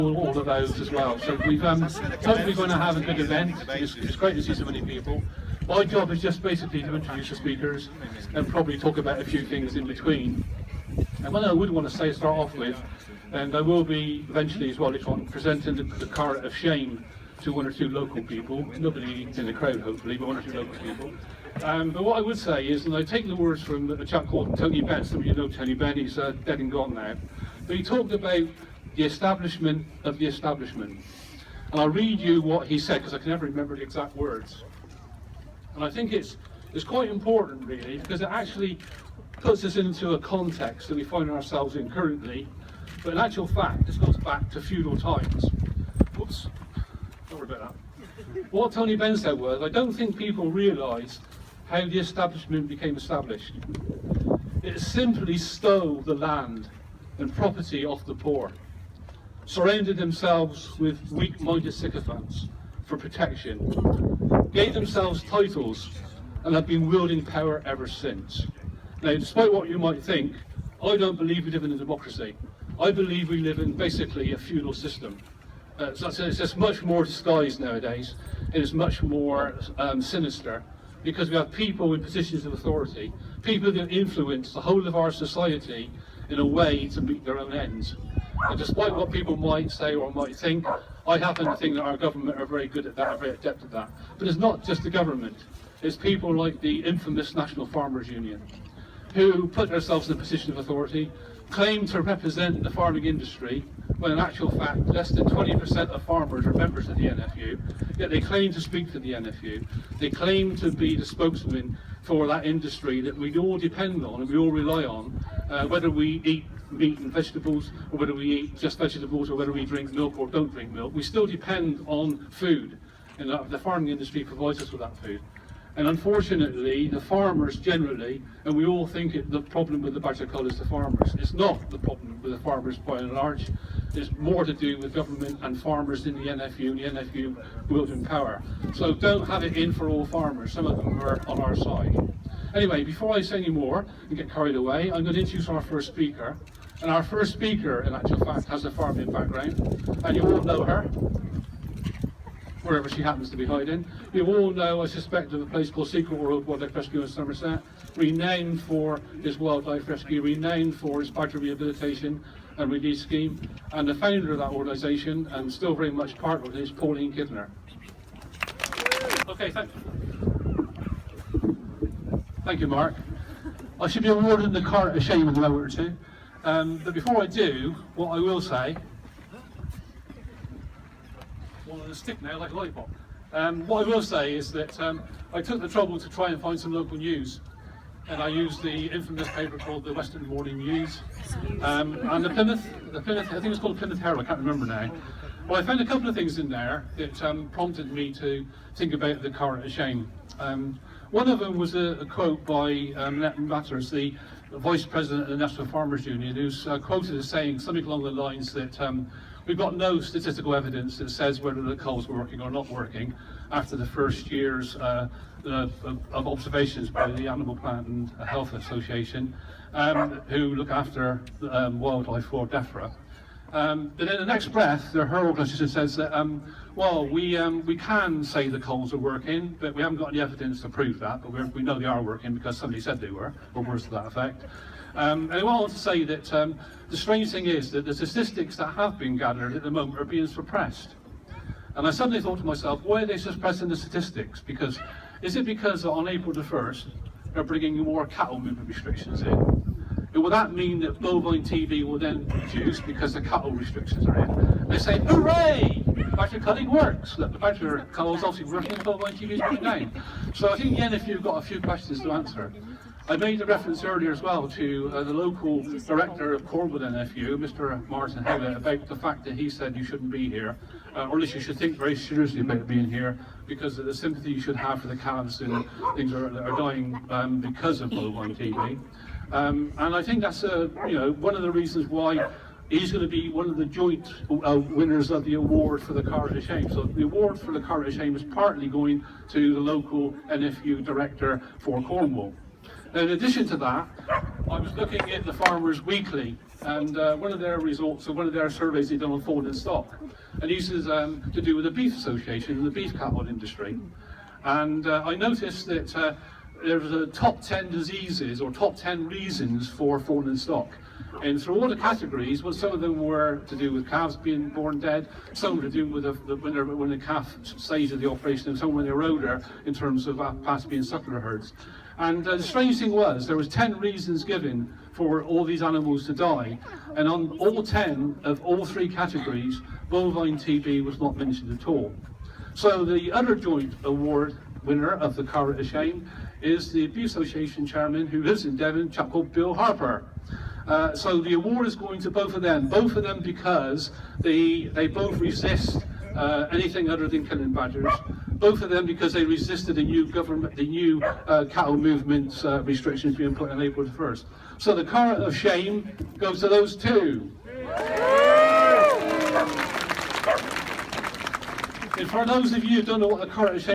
all of those as well. So we've hopefully going to have a good event. It's great to see so many people. My job is just basically to introduce the speakers and probably talk about a few things in between. And what I would want to start off with, and I will be eventually as well, presenting the card of shame to one or two local people. Nobody in the crowd, hopefully, but one or two local people. But what I would say is, and I take the words from a chap called Tony Benn. Some of you know Tony Benn, he's dead and gone now. But he talked about the establishment of the establishment. And I'll read you what he said, because I can never remember the exact words. And I think it's quite important, really, because it actually puts us into a context that we find ourselves in currently. But in actual fact, this goes back to feudal times. Whoops, don't worry about that. What Tony Benn said was, I don't think people realise how the establishment became established. It simply stole the land and property off the poor, surrounded themselves with weak-minded sycophants for protection, gave themselves titles, and have been wielding power ever since. Now, despite what you might think, I don't believe we live in a democracy. I believe we live in basically a feudal system. So it's just much more disguised nowadays. It is much more sinister, because we have people in positions of authority, people that influence the whole of our society in a way to meet their own ends. And despite what people might say or might think, I happen to think that our government are very good at that, are very adept at that. But it's not just the government, it's people like the infamous National Farmers Union, who put themselves in a position of authority, claim to represent the farming industry, when in actual fact less than 20% of farmers are members of the NFU, yet they claim to speak for the NFU. They claim to be the spokesman for that industry that we all depend on and we all rely on, whether we eat meat and vegetables, or whether we eat just vegetables, or whether we drink milk or don't drink milk. We still depend on food, and the farming industry provides us with that food. And unfortunately, the farmers generally, and we all think the problem with the badger cull is the farmers. It's not the problem with the farmers by and large. It's more to do with government and farmers in the NFU, and the NFU wielding power. So don't have it in for all farmers. Some of them are on our side. Anyway, before I say any more and get carried away, I'm going to introduce our first speaker. And our first speaker, in actual fact, has a farming background, and you all know her, wherever she happens to be hiding. You all know, I suspect, of a place called Secret World Wildlife Rescue in Somerset, renowned for his wildlife rescue, renowned for his badger rehabilitation and release scheme, and the founder of that organisation, and still very much part of it, is Pauline Kidner. Okay, thank you, Mark. I should be awarding the cart of shame in a moment or two. But before I do, what I will say, one on a stick now, like a lollipop. What I will say is that I took the trouble to try and find some local news, and I used the infamous paper called the Western Morning News, and the Plymouth, I think it's called Plymouth Herald, I can't remember now. Well, I found a couple of things in there that prompted me to think about the cart of shame. One of them was a quote by Annette Matters, the Vice President of the National Farmers Union, who's quoted as saying something along the lines that we've got no statistical evidence that says whether the culls were working or not working after the first years of observations by the Animal Plant and Health Association, who look after wildlife for DEFRA. But in the next breath, her organisation says that, well, we can say the culls are working, but we haven't got any evidence to prove that, but we know they are working because somebody said they were, or words to that effect. And I want to say that the strange thing is that the statistics that have been gathered at the moment are being suppressed. And I suddenly thought to myself, why are they suppressing the statistics? Because, is it because on April the 1st, they're bringing more cattle movement restrictions in? Will that mean that bovine TV will then reduce because the cattle restrictions are in? They say, hooray! Badger culling works. Look, the badger cull is obviously working, and bovine TV is going down. So I think again, if you've got a few questions to answer. I made a reference earlier as well to the local director of Cornwall NFU, Mr. Martin Howlett, about the fact that he said you shouldn't be here, or at least you should think very seriously about being here, because of the sympathy you should have for the calves and things that are dying because of bovine TB. And I think that's one of the reasons why he's going to be one of the joint winners of the award for the Cart of Shame. So the award for the Cart of Shame is partly going to the local NFU director for Cornwall. Now, in addition to that, I was looking at the Farmers Weekly And one of their results, or one of their surveys they done on fawn and stock, and this is to do with the Beef Association and the beef cattle industry. And I noticed that there's a top 10 diseases or top 10 reasons for fawn and stock. And through all the categories, well, some of them were to do with calves being born dead, some were to do with when the calf stage of the operation, and some when they're older in terms of past being suckler herds. And the strange thing was, there was 10 reasons given for all these animals to die, and on all 10 of all 3 categories, bovine TB was not mentioned at all. So the other joint award winner of the Carrot of Shame is the Beef Association chairman who lives in Devon, a chap called Bill Harper. So the award is going to both of them because they both resist anything other than killing badgers. Both of them because they resisted the new cattle movement restrictions being put in April the 1st. So the Carrot of Shame goes to those 2. And for those of you who don't know what the Carrot of Shame